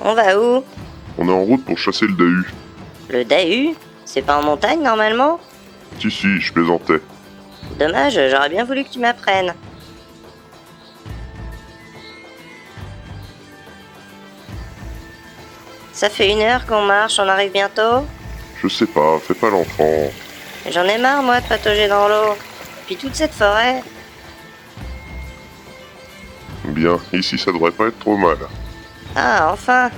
On va où? On est en route pour chasser le Dahu. Le Dahu? C'est pas en montagne normalement? Si, je plaisantais. Dommage, j'aurais bien voulu que tu m'apprennes. Ça fait 1 heure qu'on marche, on arrive bientôt? Je sais pas, fais pas l'enfant. J'en ai marre moi de patauger dans l'eau. Puis toute cette forêt. Bien, ici ça devrait pas être trop mal. Ah, enfin!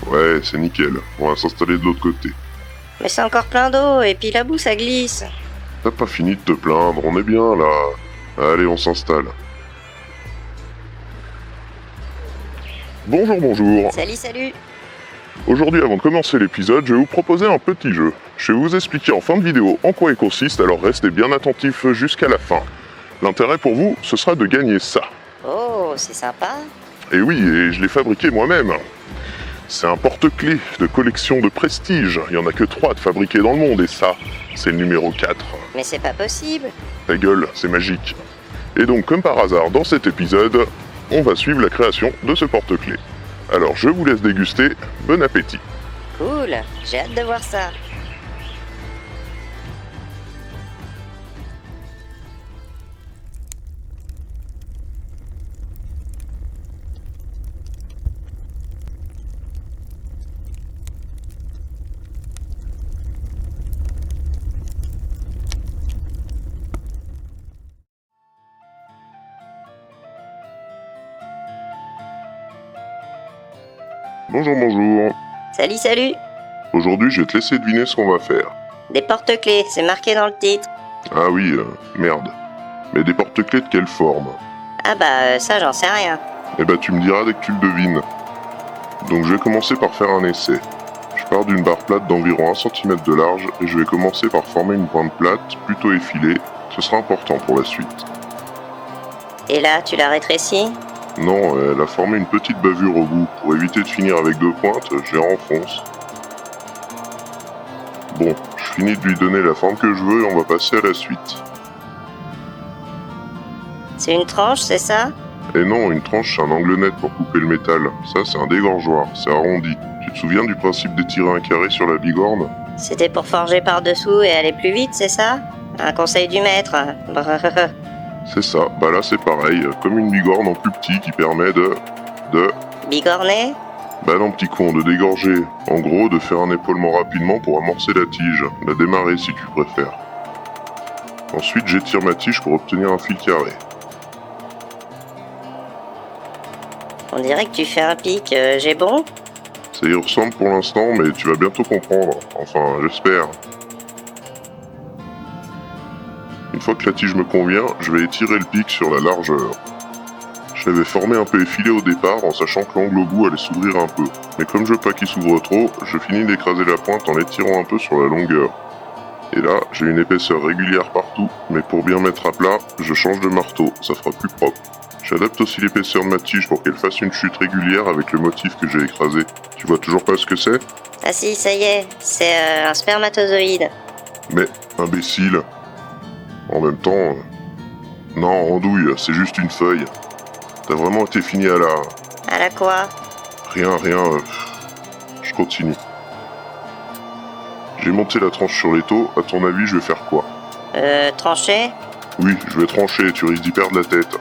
Ouais, c'est nickel. On va s'installer de l'autre côté. Mais c'est encore plein d'eau, et puis la boue ça glisse. T'as pas fini de te plaindre, on est bien là. Allez, on s'installe. Bonjour. Salut! Aujourd'hui, avant de commencer l'épisode, je vais vous proposer un petit jeu. Je vais vous expliquer en fin de vidéo en quoi il consiste, alors restez bien attentifs jusqu'à la fin. L'intérêt pour vous, ce sera de gagner ça. Oh, c'est sympa. Et oui, et je l'ai fabriqué moi-même. C'est un porte-clés de collection de prestige. Il n'y en a que 3 de fabriqués dans le monde, et ça, c'est le numéro 4. Mais c'est pas possible. Ta gueule, c'est magique. Et donc, comme par hasard, dans cet épisode, on va suivre la création de ce porte-clés. Alors, je vous laisse déguster. Bon appétit. Cool, j'ai hâte de voir ça. Bonjour. Salut! Aujourd'hui, je vais te laisser deviner ce qu'on va faire. Des porte-clés, c'est marqué dans le titre. Ah oui, merde. Mais des porte-clés de quelle forme? Ah bah ça j'en sais rien. Eh ben, tu me diras dès que tu le devines. Donc, je vais commencer par faire un essai. Je pars d'une barre plate d'environ 1 cm de large et je vais commencer par former une pointe plate, plutôt effilée. Ce sera important pour la suite. Et là, tu l'as rétréci? Non, elle a formé une petite bavure au bout. Pour éviter de finir avec 2 pointes, je les renfonce. Bon, je finis de lui donner la forme que je veux et on va passer à la suite. C'est une tranche, c'est ça? Et non, une tranche c'est un angle net pour couper le métal. Ça c'est un dégorgeoir, c'est arrondi. Tu te souviens du principe d'étirer un carré sur la bigorne? C'était pour forger par-dessous et aller plus vite, c'est ça? Un conseil du maître. Brrr. C'est ça, bah là c'est pareil, comme une bigorne en plus petit qui permet de... Bigorné? Bah non petit con, de dégorger. En gros, de faire un épaulement rapidement pour amorcer la tige, la démarrer si tu préfères. Ensuite j'étire ma tige pour obtenir un fil carré. On dirait que tu fais un pic, j'ai bon? Ça y ressemble pour l'instant, mais tu vas bientôt comprendre. Enfin, j'espère. Une fois que la tige me convient, je vais étirer le pic sur la largeur. Je l'avais formé un peu effilé au départ en sachant que l'angle au bout allait s'ouvrir un peu. Mais comme je veux pas qu'il s'ouvre trop, je finis d'écraser la pointe en l'étirant un peu sur la longueur. Et là, j'ai une épaisseur régulière partout, mais pour bien mettre à plat, je change de marteau, ça fera plus propre. J'adapte aussi l'épaisseur de ma tige pour qu'elle fasse une chute régulière avec le motif que j'ai écrasé. Tu vois toujours pas ce que c'est? Ah si, ça y est, c'est un spermatozoïde. Mais, imbécile. En même temps... Non, andouille, c'est juste une feuille. T'as vraiment été fini à la... À la quoi? Rien, je continue. J'ai monté la tranche sur l'étau, à ton avis, je vais faire quoi? Tranché? Oui, je vais trancher, tu risques d'y perdre la tête.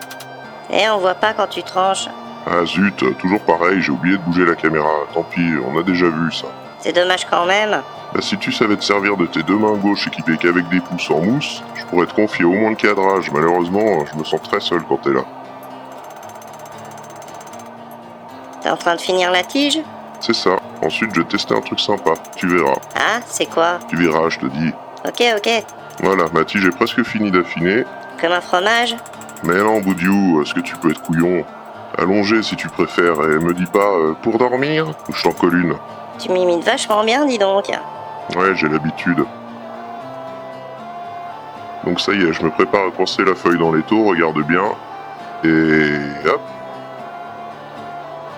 Eh, on voit pas quand tu tranches. Ah zut, toujours pareil, j'ai oublié de bouger la caméra. Tant pis, on a déjà vu ça. C'est dommage quand même. Bah si tu savais te servir de tes 2 mains gauches équipées qu'avec des pouces en mousse, je pourrais te confier au moins le cadrage. Malheureusement, je me sens très seul quand t'es là. T'es en train de finir la tige? C'est ça. Ensuite, je vais tester un truc sympa. Tu verras. Ah, c'est quoi? Tu verras, je te dis. Ok. Voilà, ma tige est presque finie d'affiner. Comme un fromage? Mais non, Boudiou, est-ce que tu peux être couillon? Allongé si tu préfères, et me dis pas pour dormir ou je t'en colle une. Tu m'imites vachement bien, dis donc. Ouais, j'ai l'habitude. Donc ça y est, je me prépare à coincer la feuille dans l'étau, regarde bien. Et hop.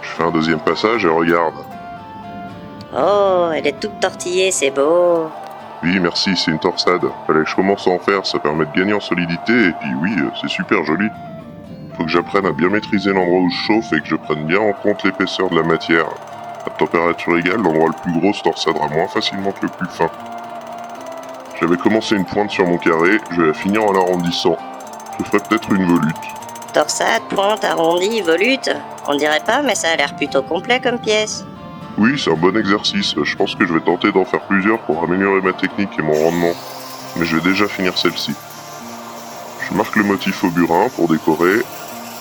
Je fais un deuxième passage et regarde. Oh, elle est toute tortillée, c'est beau. Oui, merci, c'est une torsade. Fallait que je commence à en faire, ça permet de gagner en solidité, et puis oui, c'est super joli. Faut que j'apprenne à bien maîtriser l'endroit où je chauffe et que je prenne bien en compte l'épaisseur de la matière. À température égale, l'endroit le plus gros se torsadera moins facilement que le plus fin. J'avais commencé une pointe sur mon carré, je vais la finir en l'arrondissant. Je ferai peut-être une volute. Torsade, pointe, arrondi, volute. On dirait pas, mais ça a l'air plutôt complet comme pièce. Oui, c'est un bon exercice. Je pense que je vais tenter d'en faire plusieurs pour améliorer ma technique et mon rendement. Mais je vais déjà finir celle-ci. Je marque le motif au burin pour décorer.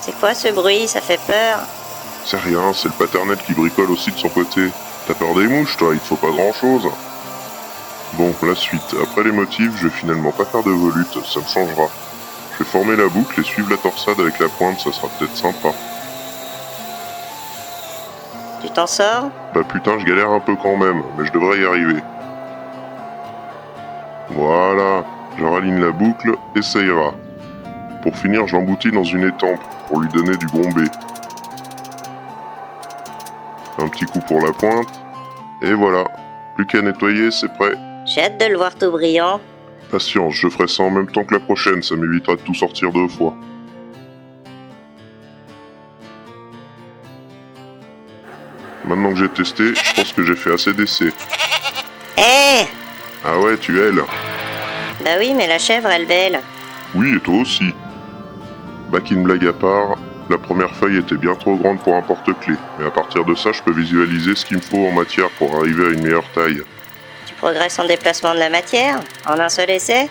C'est quoi ce bruit? Ça fait peur. C'est rien, c'est le paternel qui bricole aussi de son côté. T'as peur des mouches, toi? Il te faut pas grand-chose. Bon, la suite. Après les motifs, je vais finalement pas faire de volute, ça me changera. Je vais former la boucle et suivre la torsade avec la pointe, ça sera peut-être sympa. Tu t'en sors? Bah putain, je galère un peu quand même, mais je devrais y arriver. Voilà, je raligne la boucle et ça ira. Pour finir, je l'emboutis dans une étampe pour lui donner du bombé. Un petit coup pour la pointe, et voilà. Plus qu'à nettoyer, c'est prêt. J'ai hâte de le voir tout brillant. Patience, je ferai ça en même temps que la prochaine, ça m'évitera de tout sortir 2 fois. Maintenant que j'ai testé, je pense que j'ai fait assez d'essais. Eh Ah ouais, tu ailes? Bah oui, mais la chèvre, elle belle. Oui, et toi aussi. Back in blague à part, la première feuille était bien trop grande pour un porte-clés, mais à partir de ça, je peux visualiser ce qu'il me faut en matière pour arriver à une meilleure taille. Tu progresses en déplacement de la matière? En un seul essai?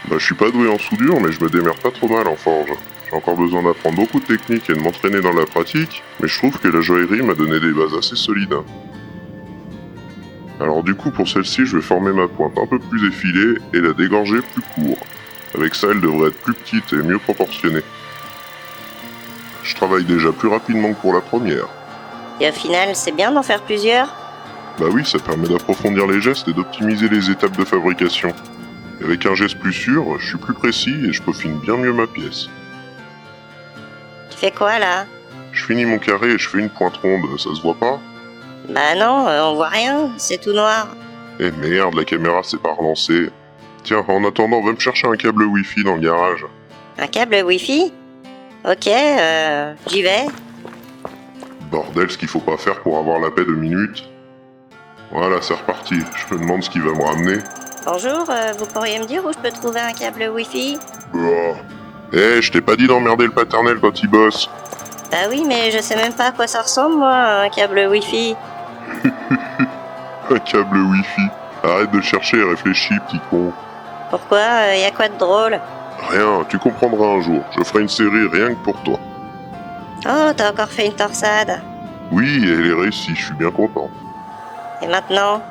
Bah, je suis pas doué en soudure, mais je me démerde pas trop mal en forge. J'ai encore besoin d'apprendre beaucoup de techniques et de m'entraîner dans la pratique, mais je trouve que la joaillerie m'a donné des bases assez solides. Alors du coup, pour celle-ci, je vais former ma pointe un peu plus effilée et la dégorger plus court. Avec ça, elle devrait être plus petite et mieux proportionnée. Je travaille déjà plus rapidement que pour la première. Et au final, c'est bien d'en faire plusieurs? Bah oui, ça permet d'approfondir les gestes et d'optimiser les étapes de fabrication. Et avec un geste plus sûr, je suis plus précis et je peaufine bien mieux ma pièce. Tu fais quoi là? Je finis mon carré et je fais une pointe ronde, ça se voit pas? Bah non, on voit rien, c'est tout noir. Eh merde, la caméra s'est pas relancée. Tiens, en attendant, va me chercher un câble Wi-Fi dans le garage. Un câble Wi-Fi? Ok, j'y vais. Bordel, ce qu'il faut pas faire pour avoir la paix de minutes. Voilà, c'est reparti. Je me demande ce qu'il va me ramener. Bonjour, vous pourriez me dire où je peux trouver un câble Wi-Fi? Eh, je t'ai pas dit d'emmerder le paternel quand il bosse. Bah oui, mais je sais même pas à quoi ça ressemble, moi, un câble Wi-Fi. Un câble Wi-Fi. Arrête de chercher et réfléchis, petit con. Pourquoi? Y a quoi de drôle? Rien, tu comprendras un jour. Je ferai une série rien que pour toi. Oh, t'as encore fait une torsade. Oui, elle est réussie, je suis bien content. Et maintenant?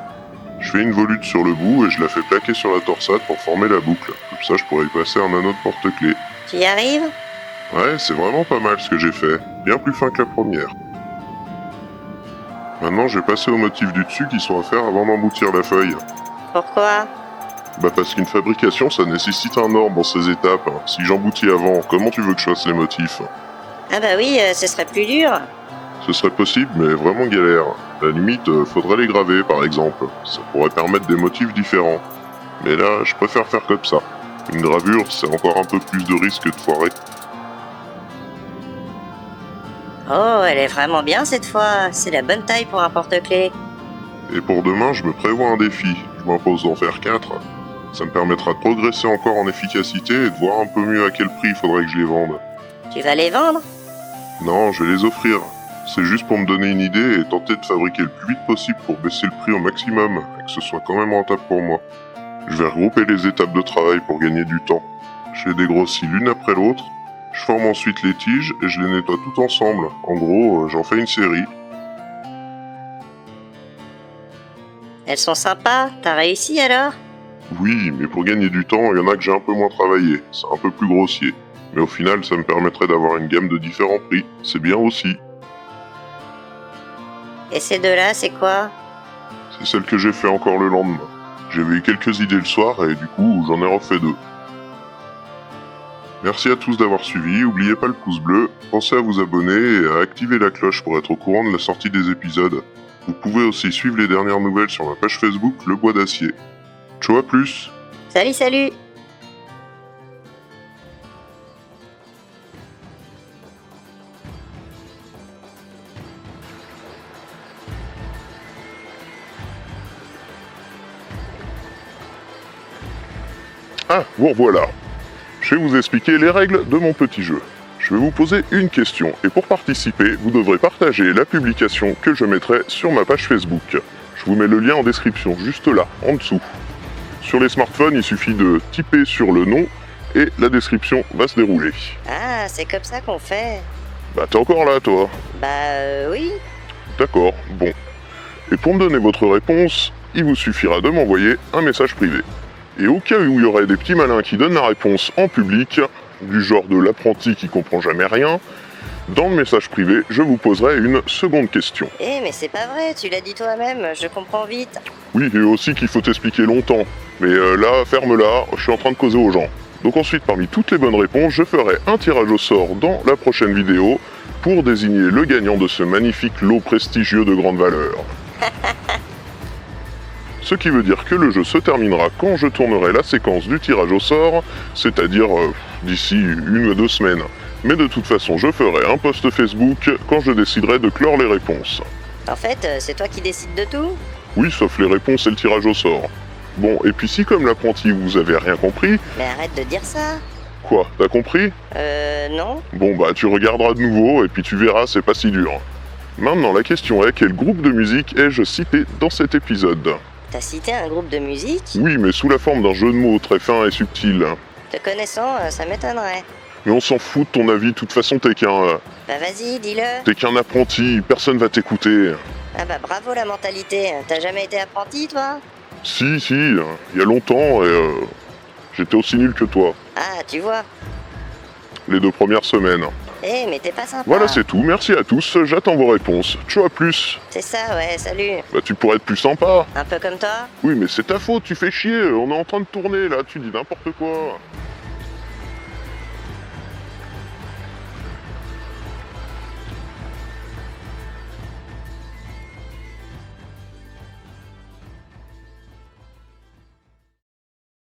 Je fais une volute sur le bout et je la fais plaquer sur la torsade pour former la boucle. Comme ça, je pourrais y passer un anneau de porte-clés. Tu y arrives? Ouais, c'est vraiment pas mal ce que j'ai fait. Bien plus fin que la première. Maintenant, je vais passer aux motifs du dessus qui sont à faire avant d'emboutir la feuille. Pourquoi? Bah parce qu'une fabrication, ça nécessite un ordre dans ces étapes. Si j'emboutis avant, comment tu veux que je fasse les motifs? Ah bah oui, ce serait plus dur. Ce serait possible, mais vraiment galère. À la limite, faudrait les graver, par exemple. Ça pourrait permettre des motifs différents. Mais là, je préfère faire comme ça. Une gravure, c'est encore un peu plus de risque de foirer. Oh, elle est vraiment bien cette fois. C'est la bonne taille pour un porte-clés. Et pour demain, je me prévois un défi. Je m'impose d'en faire 4. Ça me permettra de progresser encore en efficacité et de voir un peu mieux à quel prix il faudrait que je les vende. Tu vas les vendre? Non, je vais les offrir. C'est juste pour me donner une idée et tenter de fabriquer le plus vite possible pour baisser le prix au maximum et que ce soit quand même rentable pour moi. Je vais regrouper les étapes de travail pour gagner du temps. Je les dégrossis l'une après l'autre, je forme ensuite les tiges et je les nettoie toutes ensemble. En gros, j'en fais une série. Elles sont sympas, t'as réussi alors? Oui, mais pour gagner du temps, il y en a que j'ai un peu moins travaillé, c'est un peu plus grossier. Mais au final, ça me permettrait d'avoir une gamme de différents prix, c'est bien aussi. Et ces deux-là, c'est quoi? C'est celle que j'ai fait encore le lendemain. J'avais eu quelques idées le soir et du coup, j'en ai refait 2. Merci à tous d'avoir suivi, n'oubliez pas le pouce bleu, pensez à vous abonner et à activer la cloche pour être au courant de la sortie des épisodes. Vous pouvez aussi suivre les dernières nouvelles sur ma page Facebook Le Bois d'Acier. Ciao, à plus! Salut! Ah, vous revoilà. Je vais vous expliquer les règles de mon petit jeu. Je vais vous poser une question et pour participer, vous devrez partager la publication que je mettrai sur ma page Facebook. Je vous mets le lien en description, juste là, en dessous. Sur les smartphones, il suffit de typer sur le nom et la description va se dérouler. Ah, c'est comme ça qu'on fait. Bah t'es encore là, toi? Oui. D'accord, bon. Et pour me donner votre réponse, il vous suffira de m'envoyer un message privé. Et au cas où il y aurait des petits malins qui donnent la réponse en public, du genre de l'apprenti qui comprend jamais rien, dans le message privé, je vous poserai une seconde question. Mais c'est pas vrai, tu l'as dit toi-même, je comprends vite. Oui, et aussi qu'il faut t'expliquer longtemps. Mais là, ferme-la, je suis en train de causer aux gens. Donc ensuite, parmi toutes les bonnes réponses, je ferai un tirage au sort dans la prochaine vidéo pour désigner le gagnant de ce magnifique lot prestigieux de grande valeur. Ce qui veut dire que le jeu se terminera quand je tournerai la séquence du tirage au sort, c'est-à-dire d'ici 1 ou 2 semaines. Mais de toute façon, je ferai un post Facebook quand je déciderai de clore les réponses. En fait, c'est toi qui décides de tout? Oui, sauf les réponses et le tirage au sort. Bon, et puis si comme l'apprenti vous avez rien compris... Mais arrête de dire ça. Quoi, t'as compris? Non. Bon bah tu regarderas de nouveau et puis tu verras, c'est pas si dur. Maintenant la question est, quel groupe de musique ai-je cité dans cet épisode? T'as cité un groupe de musique? Oui, mais sous la forme d'un jeu de mots très fin et subtil. Te connaissant, ça m'étonnerait. Mais on s'en fout de ton avis, de toute façon t'es qu'un... Bah vas-y, dis-le. T'es qu'un apprenti, personne va t'écouter. Ah bah bravo la mentalité, t'as jamais été apprenti toi? Si, il y a longtemps et j'étais aussi nul que toi. Ah, tu vois. Les 2 premières semaines. Mais t'es pas sympa. Voilà, c'est tout, merci à tous, j'attends vos réponses. Ciao, à plus. C'est ça, ouais, salut. Bah tu pourrais être plus sympa. Un peu comme toi? Oui, mais c'est ta faute, tu fais chier, on est en train de tourner là, tu dis n'importe quoi.